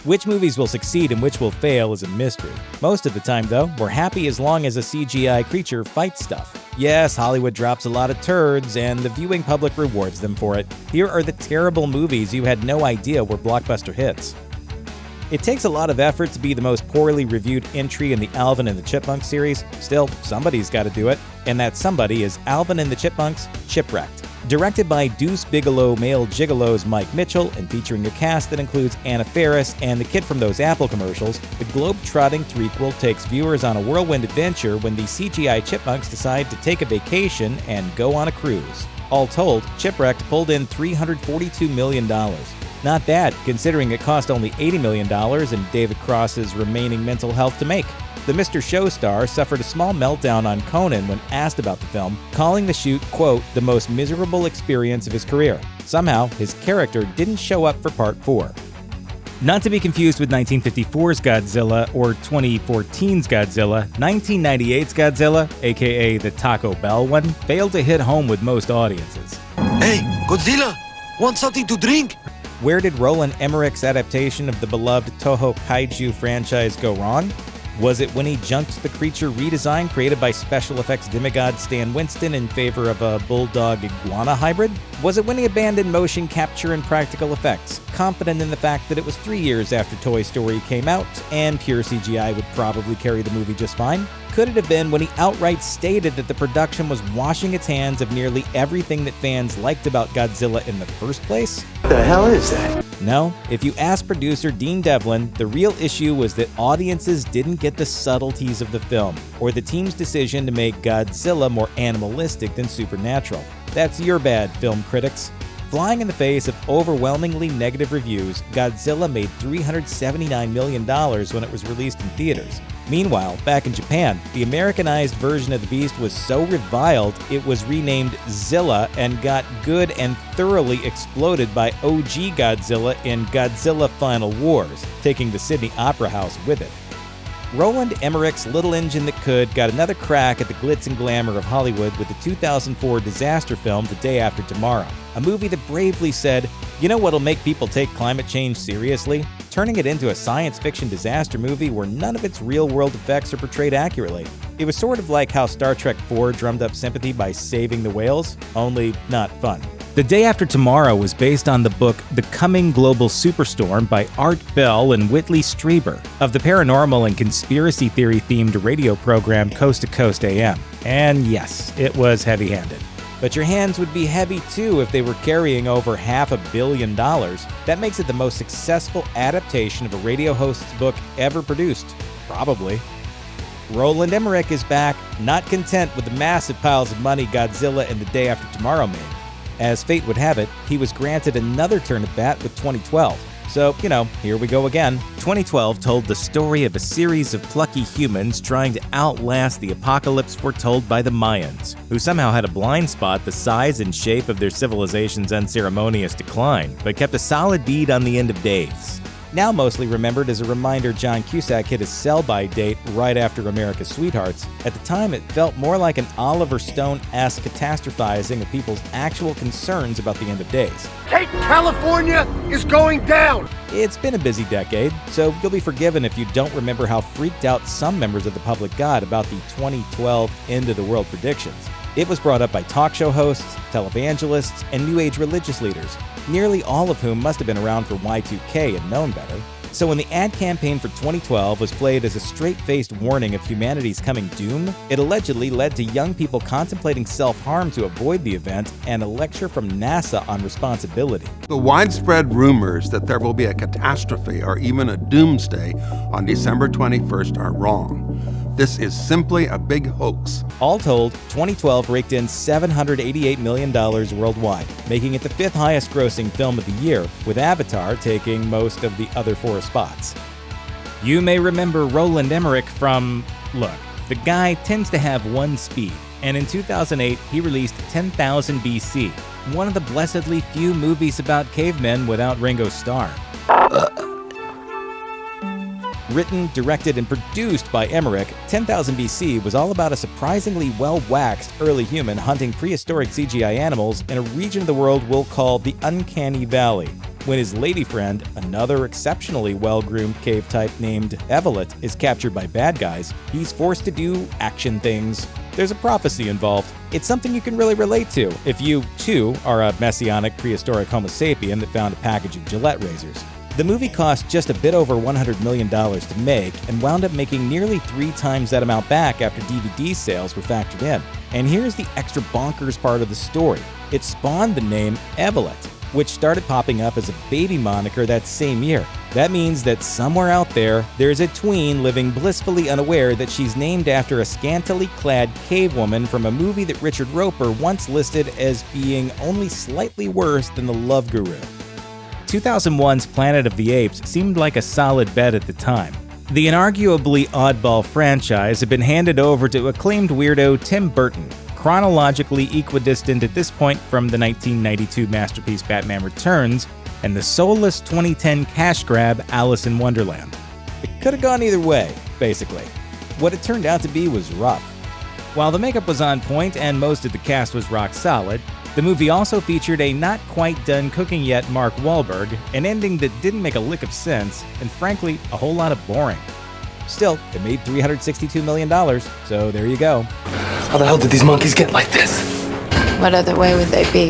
Which movies will succeed and which will fail is a mystery. Most of the time, though, we're happy as long as a CGI creature fights stuff. Yes, Hollywood drops a lot of turds, and the viewing public rewards them for it. Here are the terrible movies you had no idea were blockbuster hits. It takes a lot of effort to be the most poorly reviewed entry in the Alvin and the Chipmunks series. Still, somebody's got to do it, and that somebody is Alvin and the Chipmunks: Chipwrecked. Directed by Deuce Bigalow Male Gigolo's Mike Mitchell and featuring a cast that includes Anna Faris and the kid from those Apple commercials, the globe-trotting threequel takes viewers on a whirlwind adventure when the CGI Chipmunks decide to take a vacation and go on a cruise. All told, Chipwrecked pulled in $342 million. Not bad, considering it cost only $80 million and David Cross's remaining mental health to make. The Mr. Show star suffered a small meltdown on Conan when asked about the film, calling the shoot, quote, the most miserable experience of his career. Somehow, his character didn't show up for part 4. Not to be confused with 1954's Godzilla or 2014's Godzilla, 1998's Godzilla, aka the Taco Bell one, failed to hit home with most audiences. Hey, Godzilla! Want something to drink? Where did Roland Emmerich's adaptation of the beloved Toho Kaiju franchise go wrong? Was it when he junked the creature redesign created by special effects demigod Stan Winston in favor of a bulldog-iguana hybrid? Was it when he abandoned motion capture and practical effects, confident in the fact that it was 3 years after Toy Story came out and pure CGI would probably carry the movie just fine? Could it have been when he outright stated that the production was washing its hands of nearly everything that fans liked about Godzilla in the first place? What the hell is that? No, if you ask producer Dean Devlin, the real issue was that audiences didn't get the subtleties of the film, or the team's decision to make Godzilla more animalistic than supernatural. That's your bad, film critics. Flying in the face of overwhelmingly negative reviews, Godzilla made $379 million when it was released in theaters. Meanwhile, back in Japan, the Americanized version of the beast was so reviled it was renamed Zilla and got good and thoroughly exploded by OG Godzilla in Godzilla Final Wars, taking the Sydney Opera House with it. Roland Emmerich's little engine that could got another crack at the glitz and glamour of Hollywood with the 2004 disaster film The Day After Tomorrow, a movie that bravely said, you know what'll make people take climate change seriously? Turning it into a science fiction disaster movie where none of its real-world effects are portrayed accurately. It was sort of like how Star Trek IV drummed up sympathy by saving the whales, only not fun. The Day After Tomorrow was based on the book The Coming Global Superstorm by Art Bell and Whitley Strieber of the paranormal and conspiracy theory-themed radio program Coast to Coast AM. And yes, it was heavy-handed. But your hands would be heavy too if they were carrying over $500 million. That makes it the most successful adaptation of a radio host's book ever produced. Probably. Roland Emmerich is back, not content with the massive piles of money Godzilla and The Day After Tomorrow made. As fate would have it, he was granted another turn at bat with 2012. So, here we go again. 2012 told the story of a series of plucky humans trying to outlast the apocalypse foretold by the Mayans, who somehow had a blind spot the size and shape of their civilization's unceremonious decline, but kept a solid bead on the end of days. Now mostly remembered as a reminder John Cusack hit his sell-by date right after America's Sweethearts, at the time it felt more like an Oliver Stone-esque catastrophizing of people's actual concerns about the end of days. Cape California is going down! It's been a busy decade, so you'll be forgiven if you don't remember how freaked out some members of the public got about the 2012 end-of-the-world predictions. It was brought up by talk show hosts, televangelists, and New Age religious leaders, nearly all of whom must have been around for Y2K and known better. So when the ad campaign for 2012 was played as a straight-faced warning of humanity's coming doom, it allegedly led to young people contemplating self-harm to avoid the event and a lecture from NASA on responsibility. The widespread rumors that there will be a catastrophe or even a doomsday on December 21st are wrong. This is simply a big hoax. All told, 2012 raked in $788 million worldwide, making it the 5th highest grossing film of the year, with Avatar taking most of the other 4 spots. You may remember Roland Emmerich from... Look, the guy tends to have one speed, and in 2008 he released 10,000 BC, one of the blessedly few movies about cavemen without Ringo Starr. Written, directed, and produced by Emmerich, 10,000 BC was all about a surprisingly well-waxed early human hunting prehistoric CGI animals in a region of the world we'll call the Uncanny Valley. When his lady friend, another exceptionally well-groomed cave type named Evelett, is captured by bad guys, he's forced to do action things. There's a prophecy involved. It's something you can really relate to if you, too, are a messianic prehistoric Homo sapien that found a package of Gillette razors. The movie cost just a bit over $100 million to make and wound up making nearly 3 times that amount back after DVD sales were factored in. And here's the extra bonkers part of the story. It spawned the name Evelett, which started popping up as a baby moniker that same year. That means that somewhere out there, there's a tween living blissfully unaware that she's named after a scantily clad cave woman from a movie that Richard Roeper once listed as being only slightly worse than The Love Guru. 2001's Planet of the Apes seemed like a solid bet at the time. The inarguably oddball franchise had been handed over to acclaimed weirdo Tim Burton, chronologically equidistant at this point from the 1992 masterpiece Batman Returns and the soulless 2010 cash grab Alice in Wonderland. It could have gone either way, basically. What it turned out to be was rough. While the makeup was on point and most of the cast was rock solid, the movie also featured a not quite done cooking yet Mark Wahlberg, an ending that didn't make a lick of sense, and frankly, a whole lot of boring. Still, it made $362 million, so there you go. How the hell did these monkeys get like this? What other way would they be?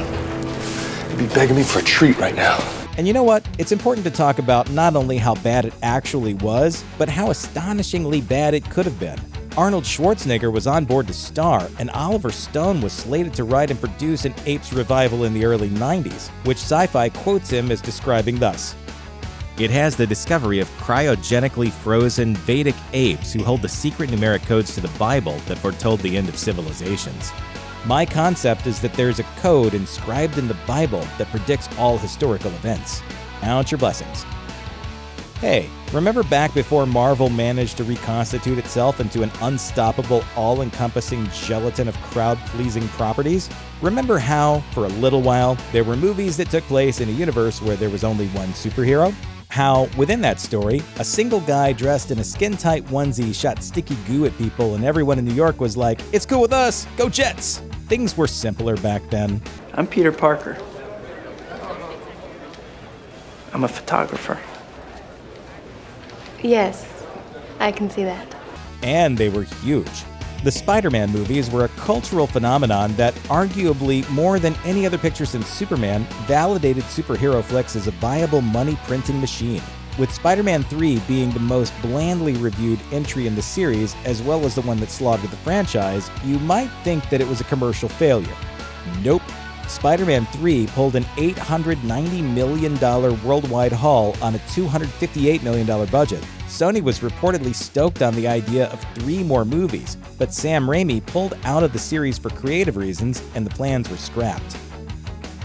They'd be begging me for a treat right now. And you know what? It's important to talk about not only how bad it actually was, but how astonishingly bad it could have been. Arnold Schwarzenegger was on board to star, and Oliver Stone was slated to write and produce an Apes revival in the early 90s, which Sci-Fi quotes him as describing thus. It has the discovery of cryogenically frozen Vedic apes who hold the secret numeric codes to the Bible that foretold the end of civilizations. My concept is that there's a code inscribed in the Bible that predicts all historical events. Count your blessings. Hey, remember back before Marvel managed to reconstitute itself into an unstoppable, all-encompassing gelatin of crowd-pleasing properties? Remember how, for a little while, there were movies that took place in a universe where there was only one superhero? How, within that story, a single guy dressed in a skin-tight onesie shot sticky goo at people and everyone in New York was like, "It's cool with us, go Jets!" Things were simpler back then. I'm Peter Parker. I'm a photographer. Yes, I can see that. And they were huge. The Spider-Man movies were a cultural phenomenon that, arguably more than any other picture since Superman, validated superhero flicks as a viable money-printing machine. With Spider-Man 3 being the most blandly reviewed entry in the series, as well as the one that slaughtered the franchise, you might think that it was a commercial failure. Nope. Spider-Man 3 pulled an $890 million worldwide haul on a $258 million budget. Sony was reportedly stoked on the idea of 3 more movies, but Sam Raimi pulled out of the series for creative reasons and the plans were scrapped.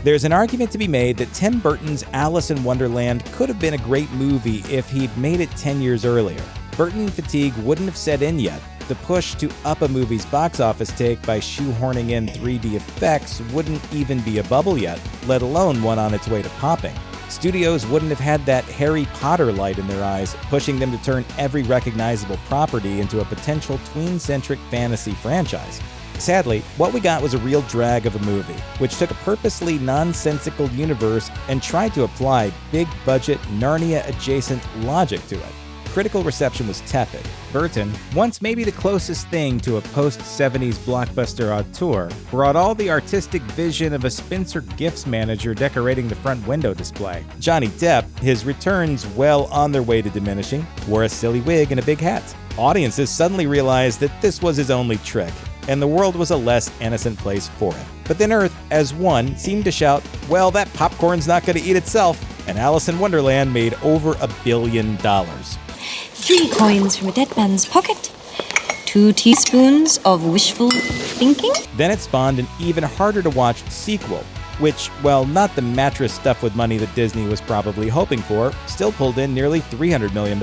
There's an argument to be made that Tim Burton's Alice in Wonderland could have been a great movie if he'd made it 10 years earlier. Burton fatigue wouldn't have set in yet. The push to up a movie's box office take by shoehorning in 3D effects wouldn't even be a bubble yet, let alone one on its way to popping. Studios wouldn't have had that Harry Potter light in their eyes, pushing them to turn every recognizable property into a potential tween-centric fantasy franchise. Sadly, what we got was a real drag of a movie, which took a purposely nonsensical universe and tried to apply big-budget, Narnia-adjacent logic to it. Critical reception was tepid. Burton, once maybe the closest thing to a post-70s blockbuster auteur, brought all the artistic vision of a Spencer Gifts manager decorating the front window display. Johnny Depp, his returns well on their way to diminishing, wore a silly wig and a big hat. Audiences suddenly realized that this was his only trick, and the world was a less innocent place for him. But then Earth, as one, seemed to shout, "Well, that popcorn's not going to eat itself," and Alice in Wonderland made over $1 billion. 3 coins from a dead man's pocket. 2 teaspoons of wishful thinking. Then it spawned an even harder to watch sequel, which, while not the mattress stuffed with money that Disney was probably hoping for, still pulled in nearly $300 million.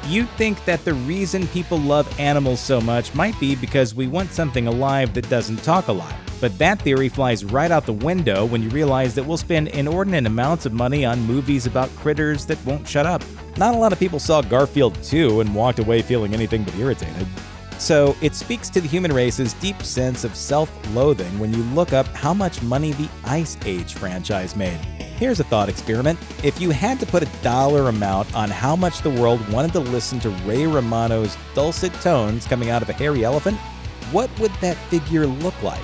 You'd think that the reason people love animals so much might be because we want something alive that doesn't talk a lot. But that theory flies right out the window when you realize that we'll spend inordinate amounts of money on movies about critters that won't shut up. Not a lot of people saw Garfield 2 and walked away feeling anything but irritated. So it speaks to the human race's deep sense of self-loathing when you look up how much money the Ice Age franchise made. Here's a thought experiment. If you had to put a dollar amount on how much the world wanted to listen to Ray Romano's dulcet tones coming out of a hairy elephant, what would that figure look like?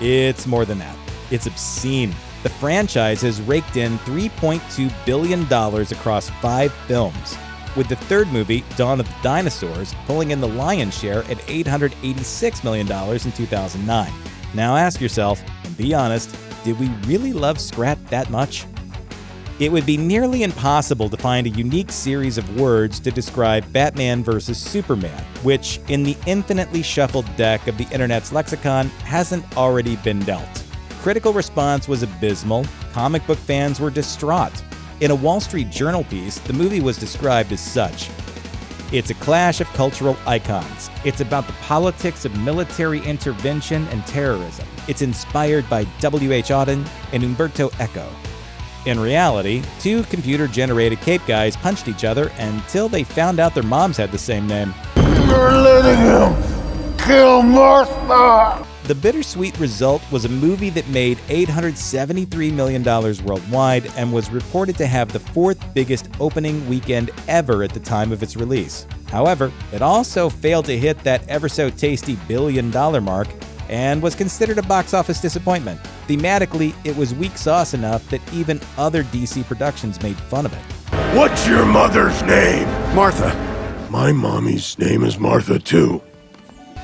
It's more than that. It's obscene. The franchise has raked in $3.2 billion across 5 films, with the third movie, Dawn of the Dinosaurs, pulling in the lion's share at $886 million in 2009. Now ask yourself, and be honest, did we really love Scrat that much? It would be nearly impossible to find a unique series of words to describe Batman vs. Superman, which, in the infinitely shuffled deck of the internet's lexicon, hasn't already been dealt. Critical response was abysmal. Comic book fans were distraught. In a Wall Street Journal piece, the movie was described as such. It's a clash of cultural icons. It's about the politics of military intervention and terrorism. It's inspired by W.H. Auden and Umberto Eco. In reality, 2 computer-generated cape guys punched each other until they found out their moms had the same name. You're letting him kill Martha! The bittersweet result was a movie that made $873 million worldwide and was reported to have the 4th biggest opening weekend ever at the time of its release. However, it also failed to hit that ever-so-tasty billion-dollar mark and was considered a box office disappointment. Thematically, it was weak sauce enough that even other DC productions made fun of it. What's your mother's name? Martha. My mommy's name is Martha, too.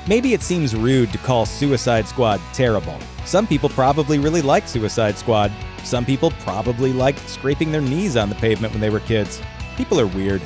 Maybe it seems rude to call Suicide Squad terrible. Some people probably really liked Suicide Squad. Some people probably liked scraping their knees on the pavement when they were kids. People are weird.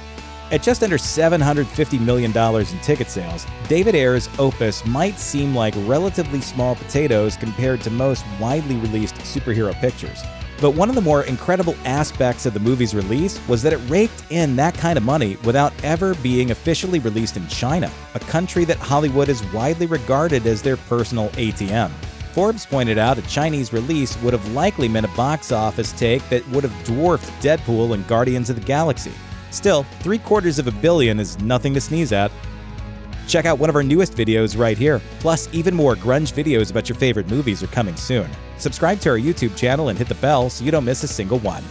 At just under $750 million in ticket sales, David Ayer's opus might seem like relatively small potatoes compared to most widely released superhero pictures. But one of the more incredible aspects of the movie's release was that it raked in that kind of money without ever being officially released in China, a country that Hollywood is widely regarded as their personal ATM. Forbes pointed out a Chinese release would have likely meant a box office take that would have dwarfed Deadpool and Guardians of the Galaxy. Still, $750 million is nothing to sneeze at. Check out one of our newest videos right here. Plus, even more grunge videos about your favorite movies are coming soon. Subscribe to our YouTube channel and hit the bell so you don't miss a single one.